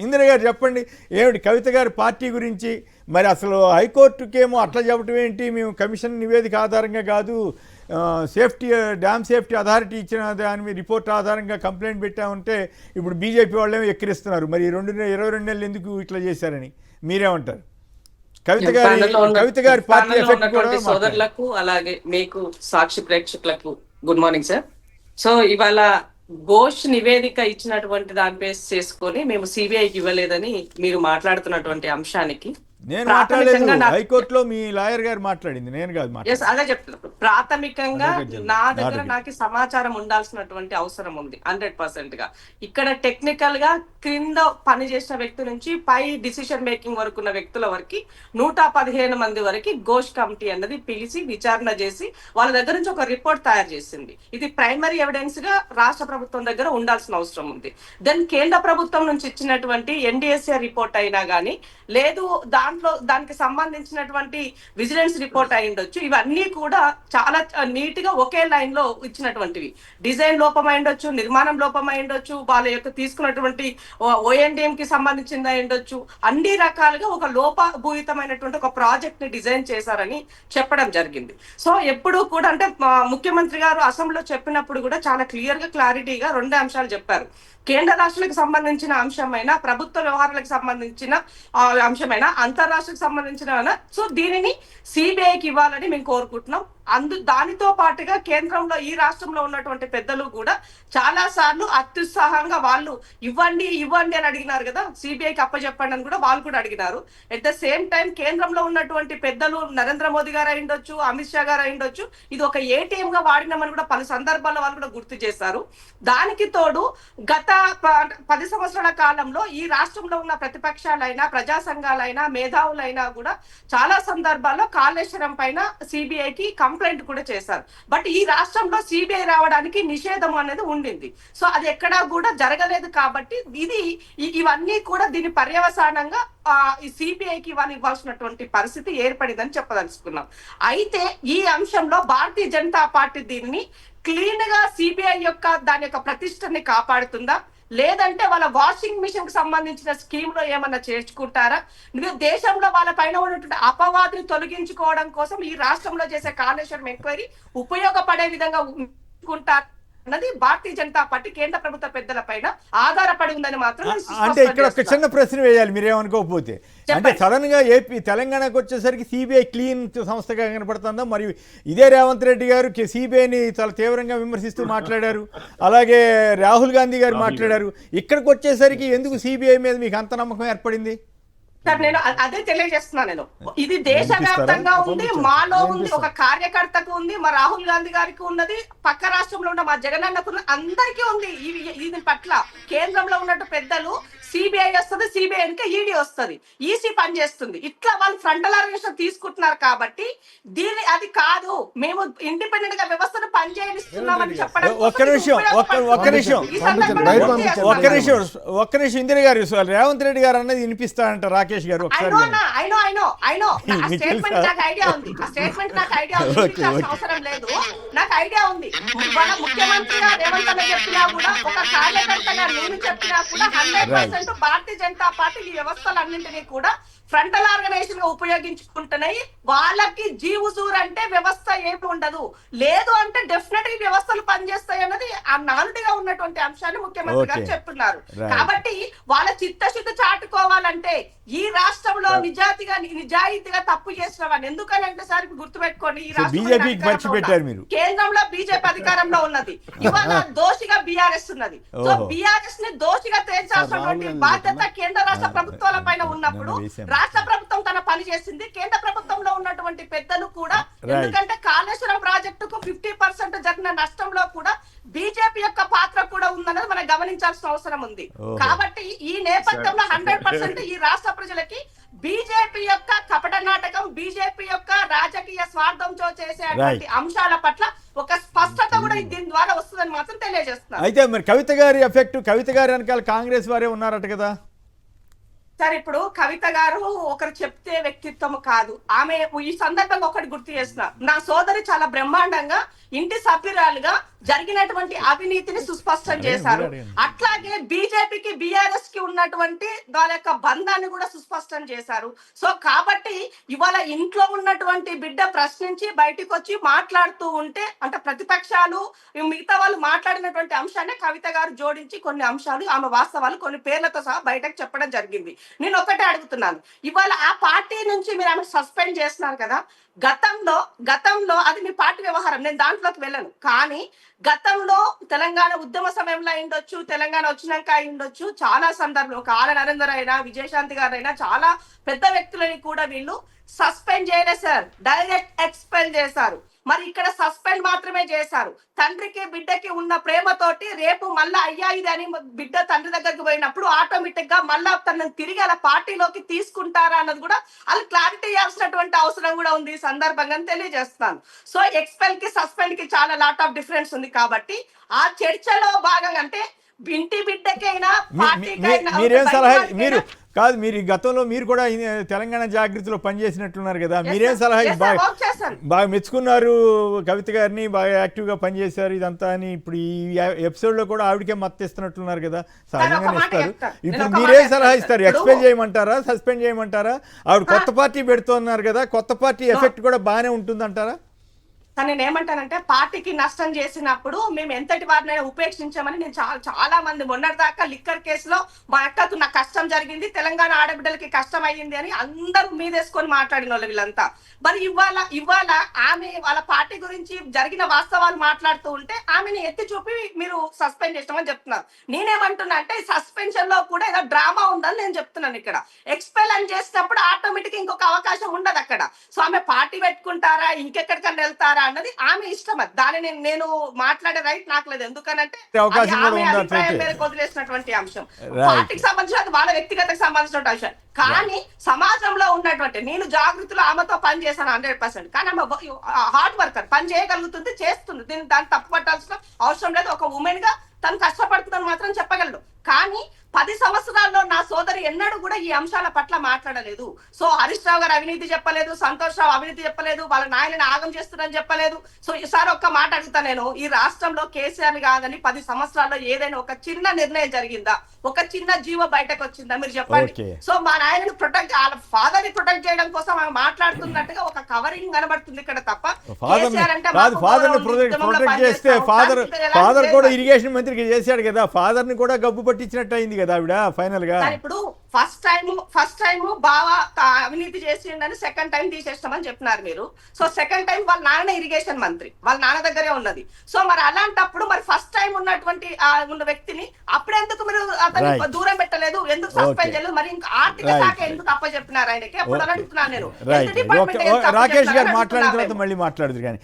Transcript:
ఇందిర గారు చెప్పండి, ఏమిటి కవిత గారి పార్టీ గురించి? మరి అసలు హైకోర్టుకేమో అట్లా చెప్పడం ఏంటి, మేము కమిషన్ నివేదిక ఆధారంగా కాదు, సేఫ్టీ డ్యామ్ సేఫ్టీ అథారిటీ ఇచ్చిన దాని మీద రిపోర్ట్ ఆధారంగా కంప్లైంట్ పెట్టామంటే ఇప్పుడు బీజేపీ వాళ్ళేమో ఎక్కిరిస్తున్నారు. మరి 22 నెలలు ఎందుకు ఇట్లా చేశారని మీరేమంటారు? కవిత గారి పార్టీ ఎఫెక్ట్ కూడా సోదరులకు అలాగే మీకు సాక్షి ప్రేక్షకులకు గుడ్ మార్నింగ్ సార్. సో ఇవాళ ఘోష్ నివేదిక ఇచ్చినటువంటి దాని బేస్ చేసుకొని మేము సిబిఐకి ఇవ్వలేదని మీరు మాట్లాడుతున్నటువంటి అంశానికి నేను మాట్లాడలేదు, హైకోర్టులో మీ లాయర్ గారు మాట్లాడింది, నేను కాదు. అదే చెప్తున్నాను, ప్రాథమికంగా నా దగ్గర నాకు సమాచారం ఉండాల్సినటువంటి అవసరం ఉంది 100% గా. ఇక్కడ టెక్నికల్ గా క్రింద పనిచేసిన వ్యక్తి నుంచి పై డిసిషన్ మేకింగ్ వరకు ఉన్న వ్యక్తుల వరకు 115 మంది వరకు ఘోష్ కమిటీ అన్నది పిలిచి విచారణ చేసి వాళ్ళ దగ్గర నుంచి ఒక రిపోర్ట్ తయారు చేసింది. ఇది ప్రైమరీ ఎవిడెన్స్ గా రాష్ట్ర ప్రభుత్వం దగ్గర ఉండాల్సిన అవసరం ఉంది. దెన్ కేంద్ర ప్రభుత్వం నుంచి ఇచ్చినటువంటి ఎన్డిఎస్ఏ రిపోర్ట్ అయినా కానీ, లేదు దానికి సంబంధించినటువంటి విజిలెన్స్ రిపోర్ట్ అయి ఉండొచ్చు, ఇవన్నీ కూడా చాలా నీట్ గా ఒకే లైన్ లో ఇచ్చినటువంటివి. డిజైన్ లోపం అయి ఉండొచ్చు, నిర్మాణం లోపం అయి ఉండొచ్చు, వాళ్ళ యొక్క తీసుకున్నటువంటి ఓఎన్డిఎం కి సంబంధించింది అయి ఉండొచ్చు, అన్ని రకాలుగా ఒక లోపభూయితమైనటువంటి ఒక ప్రాజెక్ట్ ని డిజైన్ చేశారని చెప్పడం జరిగింది. సో ఎప్పుడు కూడా అంటే ముఖ్యమంత్రి గారు అసెంబ్లీలో చెప్పినప్పుడు కూడా చాలా క్లియర్ గా క్లారిటీగా 2 అంశాలు చెప్పారు. కేంద్ర రాష్ట్రాలకు సంబంధించిన అంశమైనా, ప్రభుత్వ వ్యవహారాలకు సంబంధించిన అంశమైనా, అంతర్రాష్ట్రకు సంబంధించిన, సో దీనిని సిబిఐకి ఇవ్వాలని మేము కోరుకుంటున్నాం. దానితో పాటుగా కేంద్రంలో ఈ రాష్ట్రంలో ఉన్నటువంటి పెద్దలు కూడా చాలా సార్లు అత్యుత్సాహంగా వాళ్ళు ఇవ్వండి అని అడిగినారు కదా, సిబిఐకి అప్పచెప్పండి అని కూడా వాళ్ళు కూడా అడిగినారు. ఎట్ ద సేమ్ టైం కేంద్రంలో ఉన్నటువంటి పెద్దలు నరేంద్ర మోదీ గారు అయిండొచ్చు, అమిత్ షా గారు అయిండొచ్చు, ఇది ఒక ఏటీఎం గా వాడినామని కూడా పలు సందర్భాల్లో వాళ్ళు కూడా గుర్తు చేశారు. దానికి తోడు గత 10 సంవత్సరాల కాలంలో ఈ రాష్ట్రంలో ఉన్న ప్రతిపక్షాలైనా, ప్రజా సంఘాలైనా, మేధావులైనా కూడా చాలా సందర్భాల్లో కాళేశ్వరం పైన సిబిఐకి కంప్లైంట్ కూడా చేశారు. బట్ ఈ రాష్ట్రంలో సిబిఐ రావడానికి నిషేధం అనేది ఉండింది. సో అది ఎక్కడా కూడా జరగలేదు. కాబట్టి ఇవన్నీ కూడా దీని పర్యవసానంగా ఈ సిబిఐకి ఇవ్వాల్సినటువంటి పరిస్థితి ఏర్పడిందని చెప్పదలుచుకున్నాం. అయితే ఈ అంశంలో భారతీయ జనతా పార్టీ దీన్ని క్లీన్ గా సిబిఐ యొక్క దాని యొక్క ప్రతిష్టని కాపాడుతుందా, లేదంటే వాళ్ళ వాషింగ్ మిషన్ కి సంబంధించిన స్కీమ్ లో ఏమన్నా చేర్చుకుంటారా, దేశంలో వాళ్ళ పైన ఉన్నటువంటి అపవాదుని తొలగించుకోవడం కోసం ఈ రాష్ట్రంలో చేసే కాళేశ్వరం ఎంక్వైరీ ఉపయోగపడే విధంగా ఉంచుకుంటారు అన్నది భారతీయ జనతా పార్టీ కేంద్ర ప్రభుత్వ పెద్దల పైన ఆధారపడి ఉందని మాత్రం. అంటే ఇక్కడ ఒక చిన్న ప్రశ్న వేయాలి మీరేమనుకోకపోతే, అంటే సడన్ గా తెలంగాణకు వచ్చేసరికి సిబిఐ క్లీన్ సంస్థగా కనపడుతుందా? మరియు ఇదే రేవంత్ రెడ్డి గారు సిబిఐని చాలా తీవ్రంగా విమర్శిస్తూ మాట్లాడారు, అలాగే రాహుల్ గాంధీ గారు మాట్లాడారు. ఇక్కడికి వచ్చేసరికి ఎందుకు సిబిఐ మీద మీకు అంత నమ్మకం ఏర్పడింది? సార్ నేను అదే తెలియజేస్తున్నాను. నేను ఇది దేశవ్యాప్తంగా ఉంది, మాలో ఉంది, ఒక కార్యకర్తకు ఉంది, మా రాహుల్ గాంధీ గారికి ఉన్నది, పక్క రాష్ట్రంలో ఉన్న మా జగనన్నకు అందరికీ ఉంది. దీని పట్ల కేంద్రంలో ఉన్నట్టు పెద్దలు సిబిఐ వస్తుంది, సిబిఐ అంటే ఈడీ వస్తుంది, ఈసీ పనిచేస్తుంది, ఇట్లా వాళ్ళు ఫ్రంటల్ ఆర్గనైజేషన్ తీసుకుంటున్నారు. కాబట్టి అది కాదు, మేము ఇండిపెండెంట్ గా వ్యవస్థను పనిచేయిస్తున్నామని చెప్పడం. ఒక్క నిమిషం ఇందిరా గారు, రేవంత్ రెడ్డి గారు అన్నది వినిపిస్తారంట రాకేష్ గారు. అవసరం లేదు, నాకు ఐడియా ఉంది. మన ముఖ్యమంత్రిగా రేవంత్ అన్న చెప్పినా కూడా, ఒక కార్యకర్తగా నేను చెప్పినా కూడా 100% భారతీయ జనతా పార్టీ ఈ వ్యవస్థలన్నింటినీ కూడా ఫ్రంటల్ ఆర్గనైజేషన్ గా ఉపయోగించుకుంటున్నాయి. వాళ్ళకి జీవుజూర్ అంటే వ్యవస్థ ఏమి ఉండదు, లేదు అంటే డెఫినెట్ గా వ్యవస్థలు పనిచేస్తాయి అన్నది ఆ నానుడిగా ఉన్నటువంటి అంశాన్ని ముఖ్యమంత్రి గారు చెప్తున్నారు. కాబట్టి వాళ్ళ చిత్తశుద్ధి చాటుకోవాలంటే ఈ రాష్ట్రంలో నిజాయితీగా తప్పు చేసిన వాళ్ళు, ఎందుకనంటే సార్ గుర్తుపెట్టుకోండి, ఈ రాష్ట్రంలో కేంద్రంలో బీజేపీ అధికారంలో ఉన్నది, ఇవాళ దోషిగా బీఆర్ఎస్ ఉన్నది. సో బీఆర్ఎస్ ని దోషిగా తేల్చాల్సినటువంటి బాధ్యత కేంద్ర రాష్ట్ర ప్రభుత్వాల పైన ఉన్నప్పుడు రాష్ట్ర ప్రభుత్వం తన పని చేసింది. కేంద్ర ప్రభుత్వంలో ఉన్నటువంటి పెద్దలు కూడా, ఎందుకంటే కాళేశ్వరం ప్రాజెక్టుకు 50% జరిగిన నష్టంలో కూడా బీజేపీ యొక్క పాత్ర కూడా ఉందన్నది మనం గమనించాల్సిన అవసరం ఉంది. కాబట్టి ఈ నేపథ్యంలో 100% ఈ రాష్ట్ర ప్రజలకి బీజేపీ యొక్క కపట నాటకం, బీజేపీ యొక్క రాజకీయ స్వార్థంతో చేసేటువంటి అంశాల పట్ల ఒక స్పష్టత కూడా దీని ద్వారా వస్తుందని మాత్రం తెలియజేస్తున్నారు. అయితే మరి కవిత గారి ఎఫెక్ట్, కవిత గారి వెనకాల కాంగ్రెస్ వారే ఉన్నారట కదా? సార్ ఇప్పుడు కవిత గారు ఒకరు చెప్తే వ్యక్తిత్వం కాదు. ఆమె ఈ సందర్భంగా ఒకటి గుర్తు చేస్తున్నా, నా సోదరి చాలా బ్రహ్మాండంగా ఇంటి సభ్యురాలుగా జరిగినటువంటి అవినీతిని సుస్పష్టం చేశారు. అట్లాగే బీజేపీకి బీఆర్ఎస్ కి ఉన్నటువంటి వాళ్ళ యొక్క బంధాన్ని కూడా సుస్పష్టం చేశారు. సో కాబట్టి ఇవాళ ఇంట్లో ఉన్నటువంటి బిడ్డ ప్రశ్నించి బయటకు వచ్చి మాట్లాడుతూ ఉంటే, అంటే ప్రతిపక్షాలు మిగతా వాళ్ళు మాట్లాడినటువంటి అంశాన్ని కవిత గారు జోడించి కొన్ని అంశాలు, ఆమె వాస్తవాలు కొన్ని పేర్లతో సహా బయటకు చెప్పడం జరిగింది. నేను ఒకటే అడుగుతున్నాను, ఇవాళ ఆ పార్టీ నుంచి మీరు ఆమె సస్పెండ్ చేస్తున్నారు కదా, గతంలో అది మీ పార్టీ వ్యవహారం, నేను దాంట్లోకి వెళ్ళను. కానీ గతంలో తెలంగాణ ఉద్యమ సమయంలో అయిండొచ్చు, తెలంగాణ వచ్చినాక అయిండొచ్చు, చాలా సందర్భం కాల నరేందర్ అయినా విజయశాంతి గారైనా చాలా పెద్ద వ్యక్తులని కూడా వీళ్ళు సస్పెండ్ చేయలేదు సార్, డైరెక్ట్ ఎక్స్పెల్ చేశారు. మరి ఇక్కడ సస్పెండ్ మాత్రమే చేశారు. తండ్రికి బిడ్డకి ఉన్న ప్రేమతోటి రేపు మళ్ళా అయ్యా ఇది అని బిడ్డ తండ్రి దగ్గరికి పోయినప్పుడు ఆటోమేటిక్ గా మళ్ళా తనని తిరిగి అలా పార్టీలోకి తీసుకుంటారా అన్నది కూడా వాళ్ళు క్లారిటీ ఇవ్వాల్సినటువంటి అవసరం కూడా ఉంది ఈ సందర్భంగా తెలియజేస్తాను. సో ఎక్స్పెల్ కి సస్పెండ్ కి చాలా లాట్ ఆఫ్ డిఫరెన్స్ ఉంది. కాబట్టి ఆ చర్చలో భాగంగా అంటే ఇంటి బిడ్డకైనా మీరేం సలహా మీరు కాదు, మీరు ఈ గతంలో మీరు కూడా తెలంగాణ జాగృతిలో పనిచేసినట్లున్నారు కదా, మీరేం సలహా బాగా మెచ్చుకున్నారు కవిత గారిని, బాగా యాక్టివ్గా పనిచేశారు ఇదంతా అని. ఇప్పుడు ఈ ఎపిసోడ్లో కూడా ఆవిడకే మద్దతిస్తున్నట్లున్నారు కదా, సహజంగానే ఇస్తారు. ఇప్పుడు మీరేం సలహా ఇస్తారు? ఎక్స్పెల్ చేయమంటారా, సస్పెండ్ చేయమంటారా? ఆవిడ కొత్త పార్టీ పెడుతున్నారు కదా, కొత్త పార్టీ ఎఫెక్ట్ కూడా బాగానే ఉంటుందంటారా? నేను ఏమంటానంటే, పార్టీకి నష్టం చేసినప్పుడు మేము ఎంతటి వారినైనా ఉపేక్షించామని నేను చాలా మంది మొన్నటిదాకా లిక్కర్ కేసులో మా అక్కకు నాకు కష్టం జరిగింది, తెలంగాణ ఆడబిడ్డలకి కష్టం అయ్యింది అని అందరూ మీదేసుకొని మాట్లాడిన వాళ్ళు వీళ్ళంతా. మరి ఇవాళ ఆమె వాళ్ళ పార్టీ గురించి జరిగిన వాస్తవాలు మాట్లాడుతూ ఉంటే ఆమెను ఎత్తి చూపి మీరు సస్పెండ్ చేస్తామని చెప్తున్నారు. నేనేమంటున్నా అంటే సస్పెన్షన్ లో కూడా ఏదో డ్రామా ఉందని నేను చెప్తున్నాను. ఇక్కడ ఎక్స్పెల్ అని చేసినప్పుడు ఆటోమేటిక్ ఇంకొక అవకాశం ఉండదు అక్కడ. సో ఆమె పార్టీ పెట్టుకుంటారా, ఇంకెక్కడికన్నా వెళ్తారా అన్నది ఆమె ఇష్టం. అది దాన్ని నేను మాట్లాడే రైట్ నాకు లేదు. ఎందుకనంటే వదిలేసినటువంటి అంశం, పార్టీకి సంబంధించిన వాళ్ళ వ్యక్తిగతకు సంబంధించిన అంశం. కానీ సమాజంలో ఉన్నటువంటి, నేను జాగృతిలో ఆమెతో పని చేశాను 100%. కానీ ఆమె హార్డ్ వర్కర్, పని చేయగలుగుతుంది, చేస్తుంది. దాన్ని తప్పు పట్టాల్సిన అవసరం లేదు. ఒక ఉమెన్ గా తను కష్టపడుతుందని మాత్రం చెప్పగలడు. కానీ 10 సంవత్సరాల్లో నా సోదరి ఎన్నడూ కూడా ఈ అంశాల పట్ల మాట్లాడలేదు. సో హరీష్ రావు గారు అవినీతి చెప్పలేదు, సంతోష్ రావు అవినీతి చెప్పలేదు, వాళ్ళ నాయనని ఆగం చేస్తున్నారని చెప్పలేదు. సో ఈసారి ఒక్క మాట అడుగుతా నేను, ఈ రాష్ట్రంలో కేసీఆర్ కాదని 10 సంవత్సరాల్లో ఏదైనా ఒక చిన్న నిర్ణయం జరిగిందా, ఒక చిన్న జీవో బయటకు వచ్చిందా మీరు చెప్పండి. సో మా నాయనని ప్రొటెక్ట్, వాళ్ళ ఫాదర్ ని ప్రొటెక్ట్ చేయడం కోసం ఆమె మాట్లాడుతున్నట్టుగా ఒక కవరింగ్ కనబడుతుంది ఇక్కడ తప్ప. ఫాదర్ కూడా ఇరిగేషన్ మంత్రికి చేశాడు కదా, ఫాదర్ ని కూడా గబ్బు పట్టించినట్టు అయింది కదా ఆవిడ ఫైనల్ గా. ఇప్పుడు ఫస్ట్ టైం బాగా అవినీతి చేసిండని సెకండ్ టైం తీసేస్తామని చెప్పినారు మీరు. సో సెకండ్ టైం వాళ్ళ నాన్న ఇరిగేషన్ మంత్రి, వాళ్ళ నాన్న దగ్గరే ఉన్నది. సో మరి అలాంటప్పుడు మరి ఫస్ట్ టైం ఉన్నటువంటి ఉన్న వ్యక్తిని అప్పుడెందుకు మీరు అతన్ని దూరం పెట్టలేదు, ఎందుకు సస్పెండ్ చేయలేదు, మరి ఇంకా ఆర్థిక శాఖ ఎందుకు అప్పచెప్పినారు ఆయనకి? అప్పుడు అడుగుతున్నాను నేను. రాకేష్ గారు మాట్లాడిన తర్వాత మళ్ళీ మాట్లాడుతున్నారు కానీ